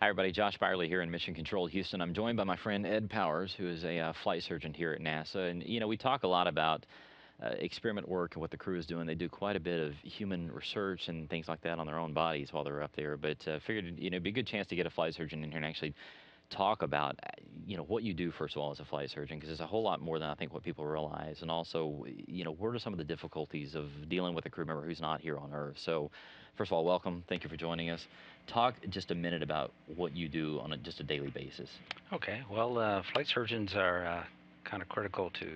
Hi, everybody. Josh Byerly here in Mission Control, Houston. I'm joined by my friend Ed Powers, who is a flight surgeon here at NASA. And, we talk a lot about experiment work and what the crew is doing. They do quite a bit of human research and things like that on their own bodies while they're up there. But figured, it'd be a good chance to get a flight surgeon in here and actually talk about, what you do, first of all, as a flight surgeon, because it's a whole lot more than I think what people realize. And also, what are some of the difficulties of dealing with a crew member who's not here on Earth? So, first of all, welcome. Thank you for joining us. Talk just a minute about what you do on just a daily basis. Okay, well, flight surgeons are kind of critical to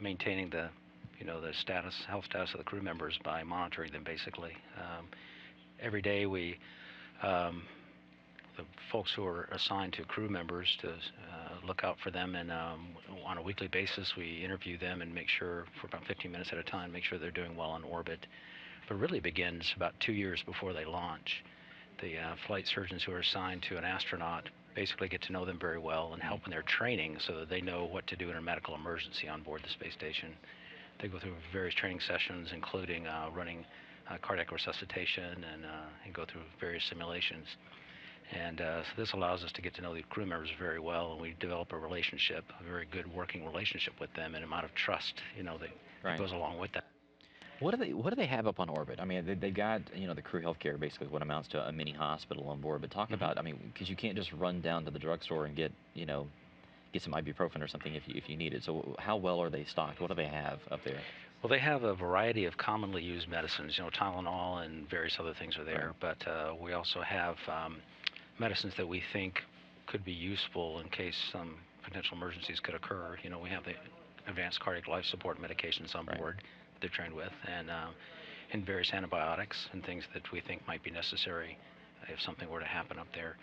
maintaining the health status of the crew members by monitoring them. Basically, every day um, the folks who are assigned to crew members to look out for them, and on a weekly basis, we interview them and make sure for about 15 minutes at a time, make sure they're doing well in orbit. But really begins about 2 years before they launch. The flight surgeons who are assigned to an astronaut basically get to know them very well and help in their training so that they know what to do in a medical emergency on board the space station. They go through various training sessions, including running cardiac resuscitation and go through various simulations. And so this allows us to get to know the crew members very well, and we develop a relationship, a very good working relationship with them, and an amount of trust, that Right. goes along with that. What do they have up on orbit? I mean, they've got the crew healthcare, basically what amounts to a mini hospital on board. But talk hmm about, I mean, because you can't just run down to the drugstore and get some ibuprofen or something if you need it. So how well are they stocked? What do they have up there? Well, they have a variety of commonly used medicines. Tylenol and various other things are Right. there, but we also have medicines that we think could be useful in case some potential emergencies could occur. We have the advanced cardiac life support medications on Right. board that they're trained with, and various antibiotics and things that we think might be necessary if something were to happen up there.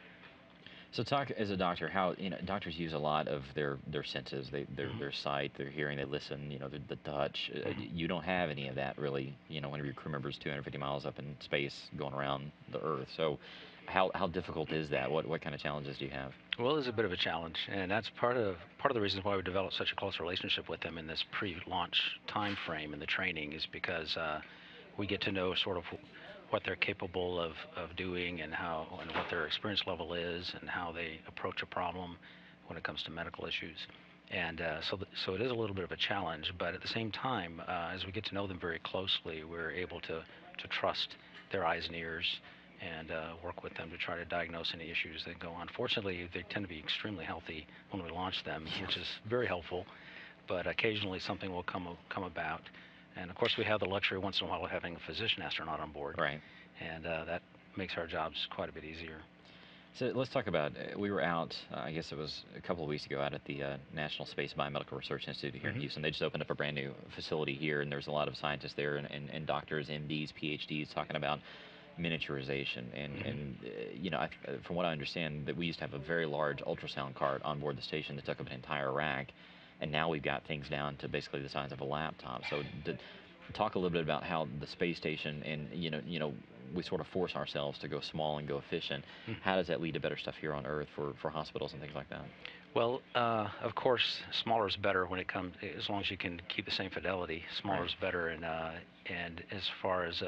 So talk as a doctor, how doctors use a lot of their senses, their hmm sight, their hearing, they listen, the touch. hmm You don't have any of that really, whenever your crew member's 250 miles up in space going around the Earth. So how difficult is that? What kind of challenges do you have? Well, it's a bit of a challenge, and that's part of the reasons why we developed such a close relationship with them in this pre-launch time frame in the training is because we get to know sort of what they're capable of doing and what their experience level is and how they approach a problem when it comes to medical issues. And so it is a little bit of a challenge, but at the same time, as we get to know them very closely, we're able to trust their eyes and ears and work with them to try to diagnose any issues that go on. Fortunately, they tend to be extremely healthy when we launch them, Yeah. which is very helpful. But occasionally something will come about, and of course we have the luxury once in a while of having a physician astronaut on board, Right. and that makes our jobs quite a bit easier. So let's talk about. We were out. I guess it was a couple of weeks ago, out at the National Space Biomedical Research Institute here in hmm Houston. They just opened up a brand new facility here, and there's a lot of scientists there and doctors, MDs, PhDs talking about miniaturization. hmm From what I understand, that we used to have a very large ultrasound cart on board the station that took up an entire rack, and now we've got things down to basically the size of a laptop. So talk a little bit about how the space station and we sort of force ourselves to go small and go efficient. How does that lead to better stuff here on Earth for hospitals and things like that? Well, of course, smaller is better when it comes, as long as you can keep the same fidelity. Smaller Right. is better, and as far as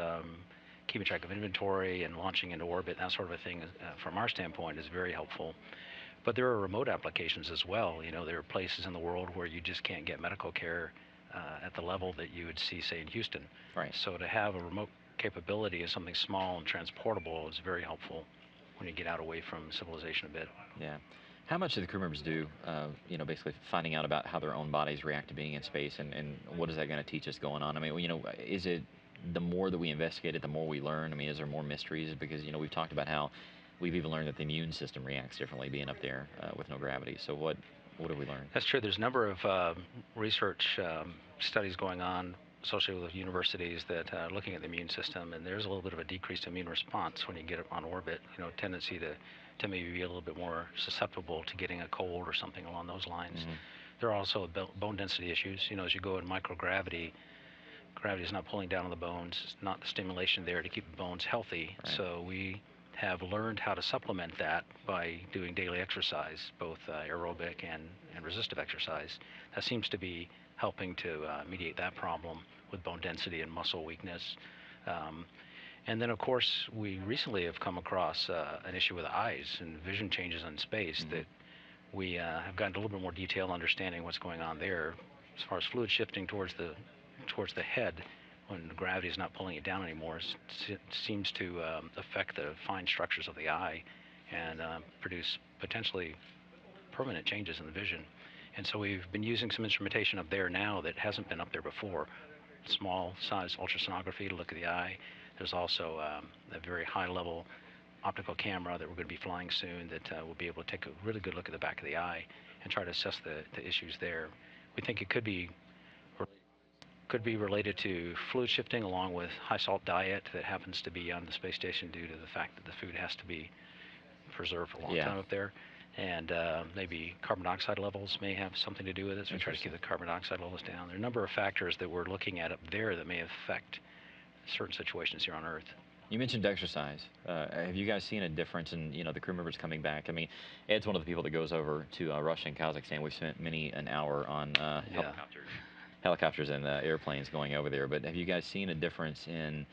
keeping track of inventory and launching into orbit, that sort of a thing, from our standpoint, is very helpful. But there are remote applications as well. There are places in the world where you just can't get medical care at the level that you would see, say, in Houston. Right. So to have a remote capability of something small and transportable is very helpful when you get out away from civilization a bit. Yeah. How much do the crew members do, basically finding out about how their own bodies react to being in space, and what is that going to teach us going on? I mean, is it the more that we investigate it, the more we learn? I mean, is there more mysteries? Because, we've talked about how we've even learned that the immune system reacts differently being up there with no gravity. So what have we learned? That's true. There's a number of research studies going on associated with universities that are looking at the immune system, and there's a little bit of a decreased immune response when you get up on orbit. Tendency to maybe be a little bit more susceptible to getting a cold or something along those lines. Hmm. There are also bone density issues. As you go in microgravity, gravity is not pulling down on the bones. It's not the stimulation there to keep the bones healthy. Right. So we have learned how to supplement that by doing daily exercise, both aerobic and resistive exercise. That seems to be helping to mediate that problem with bone density and muscle weakness. Um, And then, of course, we recently have come across an issue with eyes and vision changes in space Hmm. that we have gotten a little bit more detailed understanding what's going on there as far as fluid shifting towards the head when gravity is not pulling it down anymore. It seems to affect the fine structures of the eye and produce potentially permanent changes in the vision. And so we've been using some instrumentation up there now that hasn't been up there before. Small size ultrasonography to look at the eye. There's also a very high level optical camera that we're going to be flying soon that will be able to take a really good look at the back of the eye and try to assess the issues there. We think it could be related to fluid shifting along with high salt diet that happens to be on the space station due to the fact that the food has to be preserved for a long Yeah. time up there. And maybe carbon dioxide levels may have something to do with it. So we try to keep the carbon dioxide levels down. There are a number of factors that we're looking at up there that may affect certain situations here on Earth. You mentioned exercise. Have you guys seen a difference in the crew members coming back? I mean, Ed's one of the people that goes over to Russia and Kazakhstan. We've spent many an hour on Yeah. helicopters and airplanes going over there. But have you guys seen a difference in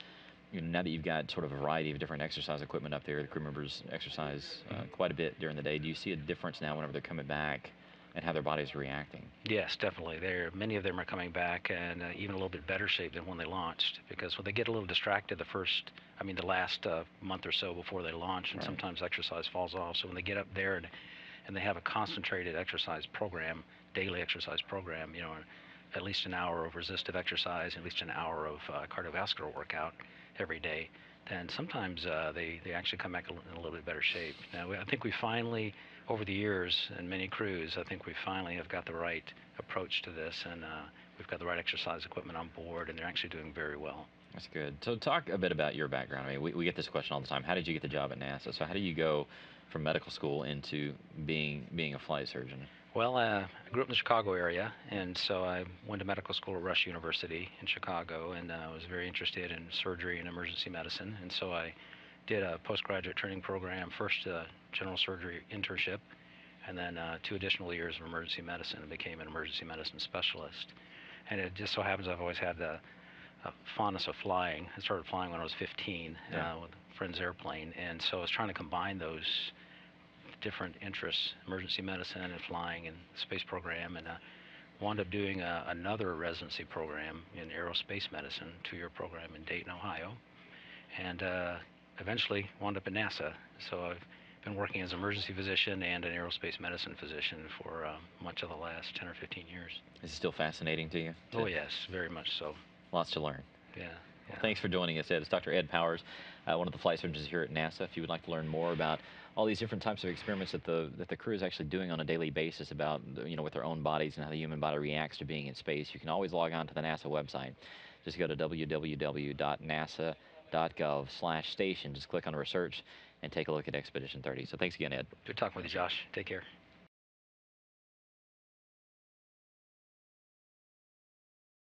now that you've got sort of a variety of different exercise equipment up there? The crew members exercise quite a bit during the day. Do you see a difference now whenever they're coming back and how their bodies are reacting? Yes, definitely. Many of them are coming back and even a little bit better shape than when they launched because when they get a little distracted the last month or so before they launch, and Right. sometimes exercise falls off. So when they get up there and they have a concentrated exercise program, daily exercise program, at least an hour of resistive exercise, at least an hour of cardiovascular workout every day, then sometimes they actually come back in a little bit better shape. Now, I think we finally, over the years and many crews, I think we finally have got the right approach to this, and we've got the right exercise equipment on board, and they're actually doing very well. That's good. So talk a bit about your background. I mean, we get this question all the time. How did you get the job at NASA? So how do you go from medical school into being a flight surgeon? Well, I grew up in the Chicago area, and so I went to medical school at Rush University in Chicago, and was very interested in surgery and emergency medicine. And so I did a postgraduate training program, first a general surgery internship, and then 2 additional years of emergency medicine, and became an emergency medicine specialist. And it just so happens I've always had a fondness of flying. I started flying when I was 15 Yeah. with a friend's airplane, and so I was trying to combine those different interests, emergency medicine and flying and space program, and wound up doing another residency program in aerospace medicine, 2-year program in Dayton, Ohio, and eventually wound up at NASA. So I've been working as an emergency physician and an aerospace medicine physician for much of the last 10 or 15 years. Is it still fascinating to you? Oh yes, very much so. Lots to learn. Yeah, Well, yeah. thanks for joining us, Ed. It's Dr. Ed Powers, one of the flight surgeons here at NASA. If you would like to learn more about all these different types of experiments that the crew is actually doing on a daily basis about with their own bodies and how the human body reacts to being in space, you can always log on to the NASA website. Just go to www.nasa.gov/station. Just click on research and take a look at Expedition 30. So thanks again, Ed. Good talking with you, Josh. Take care.